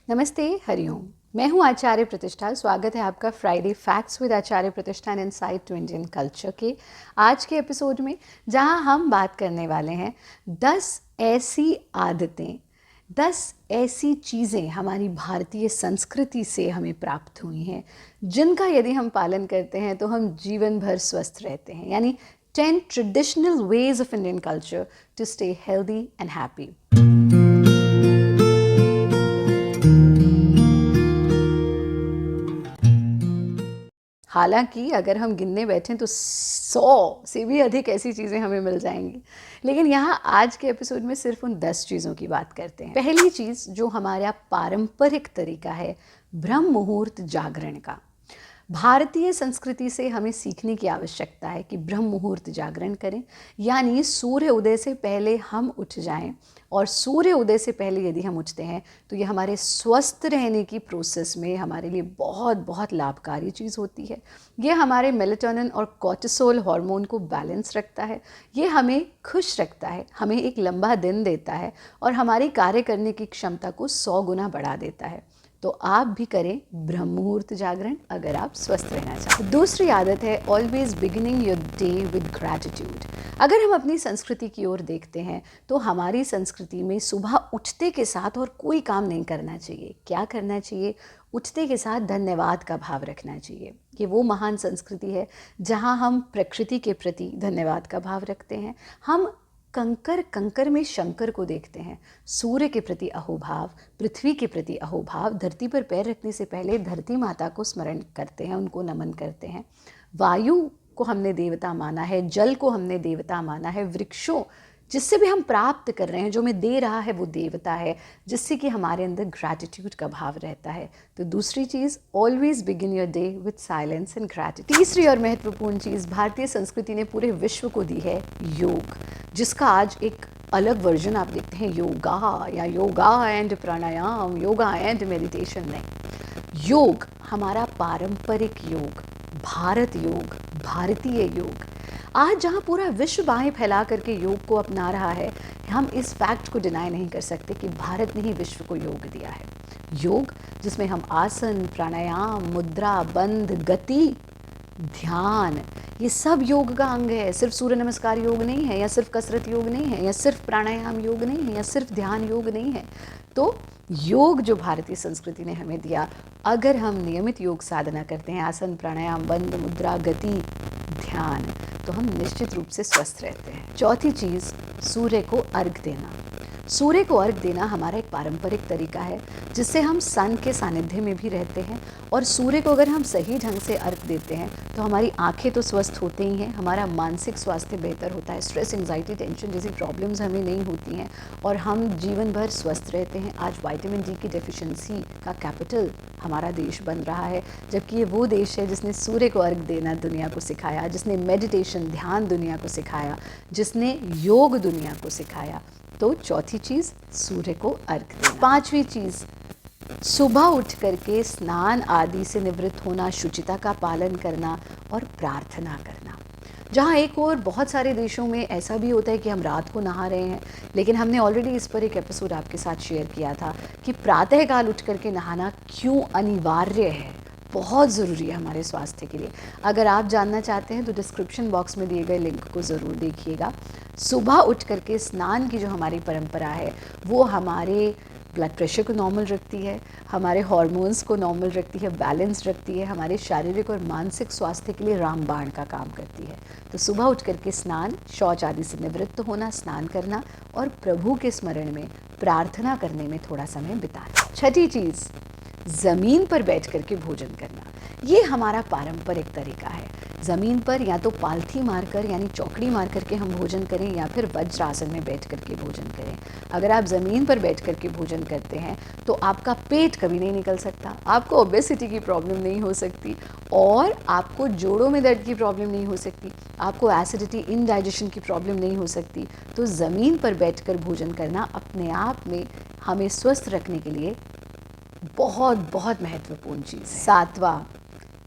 नमस्ते, हरिओम। मैं हूं आचार्य प्रतिष्ठा। स्वागत है आपका Friday facts with Acharya Pratishtha and insight to Indian culture के आज के एपिसोड में, जहां हम बात करने वाले हैं 10 ऐसी आदतें, 10 ऐसी चीज़ें हमारी भारतीय संस्कृति से हमें प्राप्त हुई हैं जिनका यदि हम पालन करते हैं तो हम जीवन भर स्वस्थ रहते हैं। यानी 10 traditional ways of Indian culture to stay healthy and happy. हालांकि अगर हम गिनने बैठें तो 100 से भी अधिक ऐसी चीज़ें हमें मिल जाएंगी, लेकिन यहाँ आज के एपिसोड में सिर्फ उन 10 चीज़ों की बात करते हैं। पहली चीज़ जो हमारा पारंपरिक तरीका है ब्रह्म मुहूर्त जागरण का। भारतीय संस्कृति से हमें सीखने की आवश्यकता है कि ब्रह्म मुहूर्त जागरण करें, यानी सूर्य उदय से पहले हम उठ जाएं। और सूर्य उदय से पहले यदि हम उठते हैं तो ये हमारे स्वस्थ रहने की प्रोसेस में हमारे लिए बहुत बहुत लाभकारी चीज़ होती है। ये हमारे मेलेटोनिन और कॉर्टिसोल हार्मोन को बैलेंस रखता है, ये हमें खुश रखता है, हमें एक लंबा दिन देता है और हमारी कार्य करने की क्षमता को 100 गुना बढ़ा देता है। तो आप भी करें ब्रह्म मुहूर्त जागरण अगर आप स्वस्थ रहना चाहते हैं। दूसरी आदत है always beginning your day with gratitude. अगर हम अपनी संस्कृति की ओर देखते हैं तो हमारी संस्कृति में सुबह उठते के साथ और कोई काम नहीं करना चाहिए। क्या करना चाहिए? उठते के साथ धन्यवाद का भाव रखना चाहिए। ये वो महान संस्कृति है जहाँ हम प्रकृति के प्रति धन्यवाद का भाव रखते हैं। हम कंकर कंकर में शंकर को देखते हैं। सूर्य के प्रति अहोभाव, पृथ्वी के प्रति अहोभाव, धरती पर पैर रखने से पहले धरती माता को स्मरण करते हैं, उनको नमन करते हैं। वायु को हमने देवता माना है, जल को हमने देवता माना है, वृक्षों जिससे भी हम प्राप्त कर रहे हैं, जो हमें दे रहा है वो देवता है, जिससे कि हमारे अंदर ग्रैटिट्यूड का भाव रहता है। तो दूसरी चीज़, always begin your day with silence and gratitude. तीसरी और महत्वपूर्ण चीज़ भारतीय संस्कृति ने पूरे विश्व को दी है योग, जिसका आज एक अलग वर्जन आप देखते हैं योगा या yoga and pranayama, yoga and meditation. नहीं, योग हमारा पारंपरिक योग, भारत योग, भारतीय योग। आज जहाँ पूरा विश्व बाहें फैला करके योग को अपना रहा है, हम इस फैक्ट को डिनाई नहीं कर सकते कि भारत ने ही विश्व को योग दिया है। योग जिसमें हम आसन, प्राणायाम, मुद्रा, बंध, गति, ध्यान, ये सब योग का अंग है। सिर्फ सूर्य नमस्कार योग नहीं है, या सिर्फ कसरत योग नहीं है, या सिर्फ प्राणायाम योग नहीं है, या सिर्फ ध्यान योग नहीं है। तो योग जो भारतीय संस्कृति ने हमें दिया, अगर हम नियमित योग साधना करते हैं, आसन, प्राणायाम, बंध, मुद्रा, गति, ध्यान, तो हम निश्चित रूप से स्वस्थ रहते हैं। चौथी चीज़, सूर्य को अर्घ देना। सूर्य को अर्घ देना हमारा एक पारंपरिक तरीका है जिससे हम सन के सानिध्य में भी रहते हैं। और सूर्य को अगर हम सही ढंग से अर्घ देते हैं तो हमारी आंखें तो स्वस्थ होते ही हैं, हमारा मानसिक स्वास्थ्य बेहतर होता है, स्ट्रेस, एंजाइटी, टेंशन जैसी प्रॉब्लम्स हमें नहीं होती हैं और हम जीवन भर स्वस्थ रहते हैं। आज विटामिन डी की डेफिशिएंसी का कैपिटल हमारा देश बन रहा है, जबकि ये वो देश है जिसने सूर्य को अर्घ देना दुनिया को सिखाया, जिसने मेडिटेशन, ध्यान दुनिया को सिखाया, जिसने योग दुनिया को सिखाया। तो चौथी चीज़, सूर्य को अर्घ देना। पांचवी चीज़, सुबह उठ करके स्नान आदि से निवृत्त होना, शुचिता का पालन करना और प्रार्थना करना। जहाँ एक और बहुत सारे देशों में ऐसा भी होता है कि हम रात को नहा रहे हैं, लेकिन हमने ऑलरेडी इस पर एक एपिसोड आपके साथ शेयर किया था कि प्रातःकाल उठ करके नहाना क्यों अनिवार्य है, बहुत ज़रूरी है हमारे स्वास्थ्य के लिए। अगर आप जानना चाहते हैं तो डिस्क्रिप्शन बॉक्स में दिए गए लिंक को ज़रूर देखिएगा। सुबह उठ करके स्नान की जो हमारी परंपरा है वो हमारे ब्लड प्रेशर को नॉर्मल रखती है, हमारे हार्मोन्स को नॉर्मल रखती है, बैलेंस रखती है, हमारे शारीरिक और मानसिक स्वास्थ्य के लिए रामबाण का काम करती है। तो सुबह उठ करके स्नान, शौच आदि से निवृत्त होना, स्नान करना और प्रभु के स्मरण में प्रार्थना करने में थोड़ा समय बिताना। छठी चीज़, ज़मीन पर बैठ करके भोजन करना। ये हमारा पारंपरिक तरीका है। ज़मीन पर या तो पालथी मारकर यानी चौकड़ी मार करके हम भोजन करें या फिर वज्रासन में बैठ करके भोजन करें। अगर आप ज़मीन पर बैठ करके भोजन करते हैं तो आपका पेट कभी नहीं निकल सकता, आपको ओबेसिटी की प्रॉब्लम नहीं हो सकती और आपको जोड़ों में दर्द की प्रॉब्लम नहीं हो सकती, आपको एसिडिटी, इनडाइजेशन की प्रॉब्लम नहीं हो सकती। तो ज़मीन पर बैठकर भोजन करना अपने आप में हमें स्वस्थ रखने के लिए बहुत बहुत महत्वपूर्ण चीज़ है। सातवां,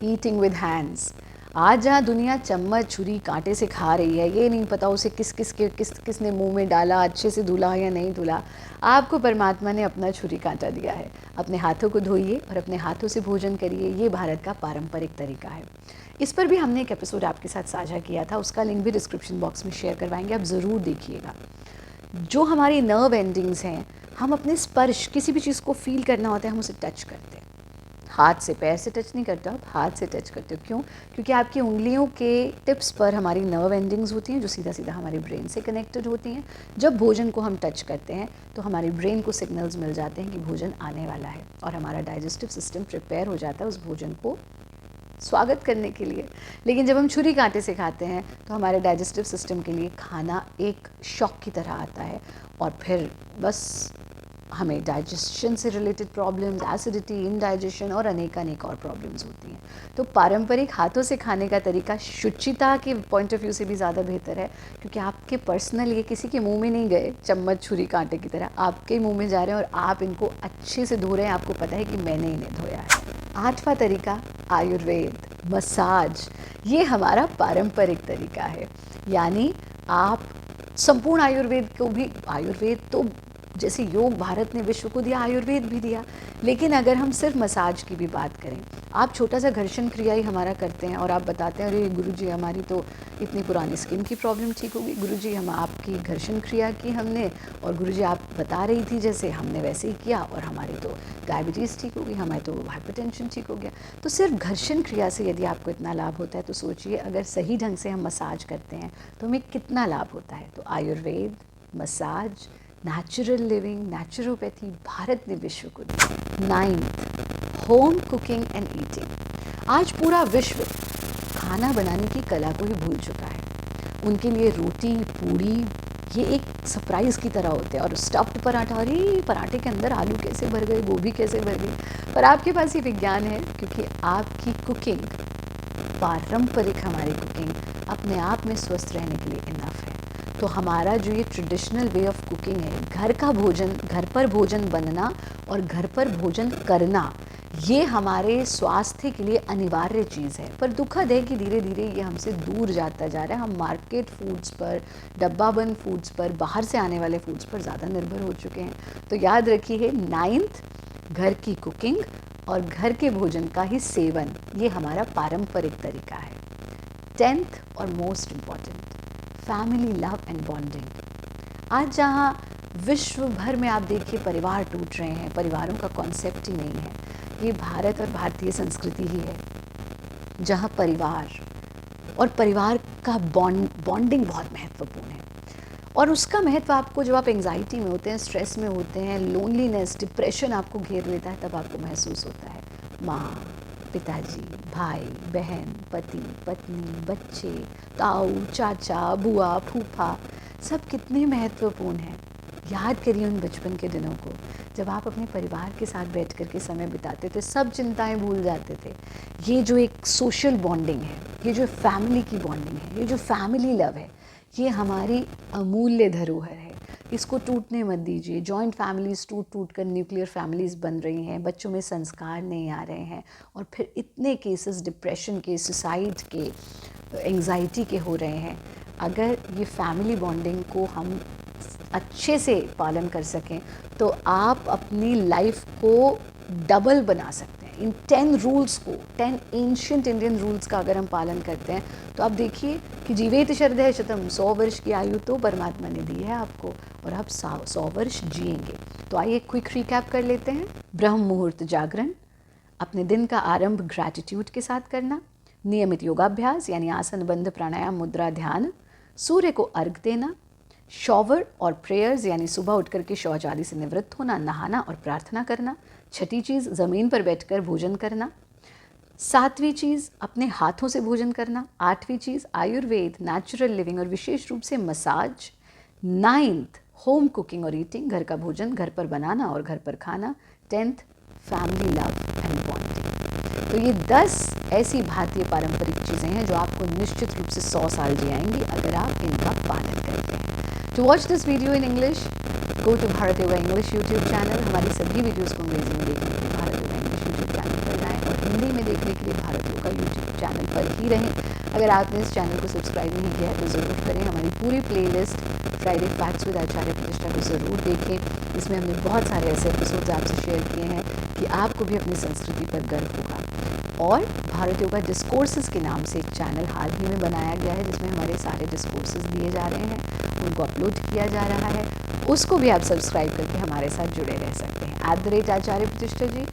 ईटिंग विद हैंड्स। आज जहाँ दुनिया चम्मच छुरी कांटे से खा रही है, ये नहीं पता उसे किसने मुंह में डाला, अच्छे से धुला या नहीं धुला, आपको परमात्मा ने अपना छुरी कांटा दिया है। अपने हाथों को धोइए और अपने हाथों से भोजन करिए, ये भारत का पारंपरिक तरीका है। इस पर भी हमने एक एपिसोड आपके साथ साझा किया था, उसका लिंक भी डिस्क्रिप्शन बॉक्स में शेयर करवाएंगे, आप ज़रूर देखिएगा। जो हमारी नर्व एंडिंग्स हैं, हम अपने स्पर्श, किसी भी चीज़ को फील करना होता है, हम उसे टच करते हैं। हाथ से, पैर से टच नहीं करते, आप हाथ से टच करते हो। क्यों? क्योंकि आपकी उंगलियों के टिप्स पर हमारी नर्व एंडिंग्स होती हैं जो सीधा सीधा हमारे ब्रेन से कनेक्टेड होती हैं। जब भोजन को हम टच करते हैं तो हमारे ब्रेन को सिग्नल्स मिल जाते हैं कि भोजन आने वाला है और हमारा डाइजेस्टिव सिस्टम प्रिपेयर हो जाता है उस भोजन को स्वागत करने के लिए। लेकिन जब हम छुरी कांटे से खाते हैं तो हमारे डाइजेस्टिव सिस्टम के लिए खाना एक शॉक की तरह आता है और फिर बस हमें डाइजेशन से रिलेटेड प्रॉब्लम्स, एसिडिटी, इंडाइजेशन और अनेक और प्रॉब्लम्स होती हैं। तो पारंपरिक हाथों से खाने का तरीका शुचिता के पॉइंट ऑफ व्यू से भी ज़्यादा बेहतर है, क्योंकि आपके पर्सनल, ये किसी के मुंह में नहीं गए चम्मच छुरी कांटे की तरह, आपके मुंह में जा रहे हैं और आप इनको अच्छे से धो रहे हैं। आपको पता है कि मैंने इन्हें धोया है। 8वां तरीका आयुर्वेद, मसाज। ये हमारा पारंपरिक तरीका है, यानी आप संपूर्ण आयुर्वेद को भी, आयुर्वेद तो जैसे योग भारत ने विश्व को दिया, आयुर्वेद भी दिया, लेकिन अगर हम सिर्फ मसाज की भी बात करें, आप छोटा सा घर्षण क्रिया ही हमारा करते हैं और आप बताते हैं अरे गुरुजी हमारी तो इतनी पुरानी स्किन की प्रॉब्लम ठीक होगी, गुरुजी हम आपकी घर्षण क्रिया की हमने, और गुरुजी आप बता रही थी जैसे हमने वैसे ही किया और हमारी तो डायबिटीज़ ठीक होगी, हमारी तो हाइपरटेंशन ठीक हो गया। तो सिर्फ घर्षण क्रिया से यदि आपको इतना लाभ होता है तो सोचिए अगर सही ढंग से हम मसाज करते हैं तो हमें कितना लाभ होता है। तो Ayurveda, massage, natural living, naturopathy Bharat ने विश्व को दी। 9th, home cooking and eating. आज पूरा विश्व खाना बनाने की कला को ही भूल चुका है। उनके लिए रोटी, पूड़ी ये एक सरप्राइज़ की तरह होते हैं, और स्टफ्ड पराठा, अरे पराठे के अंदर आलू कैसे भर गए, गोभी कैसे भर गई। पर आपके पास ये विज्ञान है, क्योंकि आपकी कुकिंग, पारंपरिक हमारी कुकिंग अपने आप में स्वस्थ रहने के लिए इनफ है। तो हमारा जो ये ट्रेडिशनल वे ऑफ कुकिंग है, घर का भोजन, घर पर भोजन बनना और घर पर भोजन करना, ये हमारे स्वास्थ्य के लिए अनिवार्य चीज़ है। पर दुखद है कि धीरे धीरे ये हमसे दूर जाता जा रहा है। हम मार्केट फूड्स पर, डब्बाबंद फूड्स पर, बाहर से आने वाले फूड्स पर ज़्यादा निर्भर हो चुके हैं। तो याद रखिए, 9th, घर की कुकिंग और घर के भोजन का ही सेवन, ये हमारा पारंपरिक तरीका है। 10th और most important, family love and bonding. आज जहाँ विश्व भर में आप देखिए परिवार टूट रहे हैं, परिवारों का कॉन्सेप्ट ही नहीं है, ये भारत और भारतीय संस्कृति ही है जहाँ परिवार और परिवार का बॉन्डिंग बहुत महत्वपूर्ण है। और उसका महत्व आपको, जब आप एंग्जाइटी में होते हैं, स्ट्रेस में होते हैं, लोनलीनेस, डिप्रेशन आपको घेर लेता है, तब आपको महसूस होता है। माँ, पिताजी, भाई, बहन, पति, पत्नी, बच्चे, ताऊ, चाचा, बुआ, फूफा, सब कितने महत्वपूर्ण हैं। याद करिए उन बचपन के दिनों को, जब आप अपने परिवार के साथ बैठ कर के समय बिताते थे, सब चिंताएं भूल जाते थे। ये जो एक सोशल बॉन्डिंग है, ये जो फैमिली की बॉन्डिंग है, ये जो फैमिली लव है, ये हमारी अमूल्य धरोहर है। इसको टूटने मत दीजिए। जॉइंट फैमिलीज़ टूट कर न्यूक्लियर फैमिलीज़ बन रही हैं, बच्चों में संस्कार नहीं आ रहे हैं, और फिर इतने केसेस डिप्रेशन के, सुसाइड के, एंग्जाइटी के हो रहे हैं। अगर ये फैमिली बॉन्डिंग को हम अच्छे से पालन कर सकें तो आप अपनी लाइफ को डबल बना सकते हैं। इन 10 रूल्स को, 10 एंशिएंट इंडियन रूल्स का अगर हम पालन करते हैं तो आप देखिए कि जीवेत शरदः शतम, 100 वर्ष की आयु तो परमात्मा ने दी है आपको, और आप 100 वर्ष जिएंगे। तो आइए क्विक रिकैप कर लेते हैं। ब्रह्म मुहूर्त जागरण, अपने दिन का आरंभ ग्रैटिट्यूड के साथ करना, नियमित योगाभ्यास यानी आसन, बंध, प्राणायाम, मुद्रा, ध्यान, सूर्य को अर्घ देना, शॉवर और प्रेयर्स यानी सुबह उठ करके शौच आदि से निवृत्त होना, नहाना और प्रार्थना करना। 6ठी चीज़, ज़मीन पर बैठकर भोजन करना। 7वीं चीज़, अपने हाथों से भोजन करना। 8वीं चीज़, आयुर्वेद, नेचुरल लिविंग और विशेष रूप से मसाज। 9th, होम कुकिंग और ईटिंग, घर का भोजन घर पर बनाना और घर पर खाना। 10th, family love and bonding. तो ये 10 ऐसी भारतीय पारंपरिक चीज़ें हैं जो आपको निश्चित रूप से 100 साल जियाएंगी अगर आप इनका पालन करते हैं। To watch this video in English, go to Bharat Yoga English YouTube channel। हमारी सभी वीडियोस को अंग्रेजी में देखने के लिए Bharat yoga English YouTube channel पर जाएं, और हिंदी में देखने के लिए भारत योगा YouTube चैनल पर ही रहें। अगर आपने इस चैनल को सब्सक्राइब नहीं किया है तो ज़रूर करें। हमारी पूरी playlist Friday facts with Acharya प्रतिष्ठा को ज़रूर देखें। इसमें हमने बहुत सारे ऐसे एपिसोड्स आपसे शेयर किए हैं कि आपको भी अपनी संस्कृति पर गर्व होगा। और भारत योगा डिस्कोर्सेस के नाम से एक चैनल हाल ही में बनाया गया है जिसमें हमारे सारे डिस्कोर्सेस दिए जा रहे हैं, उनको अपलोड किया जा रहा है। उसको भी आप सब्सक्राइब करके हमारे साथ जुड़े रह सकते हैं। @Acharya Pratishtha ji,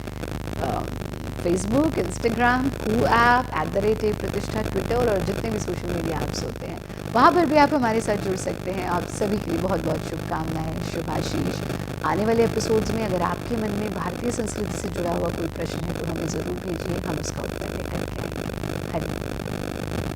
Facebook, Instagram, Koo app, @a Pratishtha, Twitter और जितने भी सोशल मीडिया ऐप्स होते हैं वहाँ पर भी आप हमारे साथ जुड़ सकते हैं। आप सभी के लिए बहुत बहुत शुभकामनाएं, शुभाशीष। आने वाले एपिसोड्स में अगर आपके मन में भारतीय संस्कृति से जुड़ा हुआ कोई प्रश्न है तो हमें ज़रूर भेजिए, हम उसका उत्तर देंगे।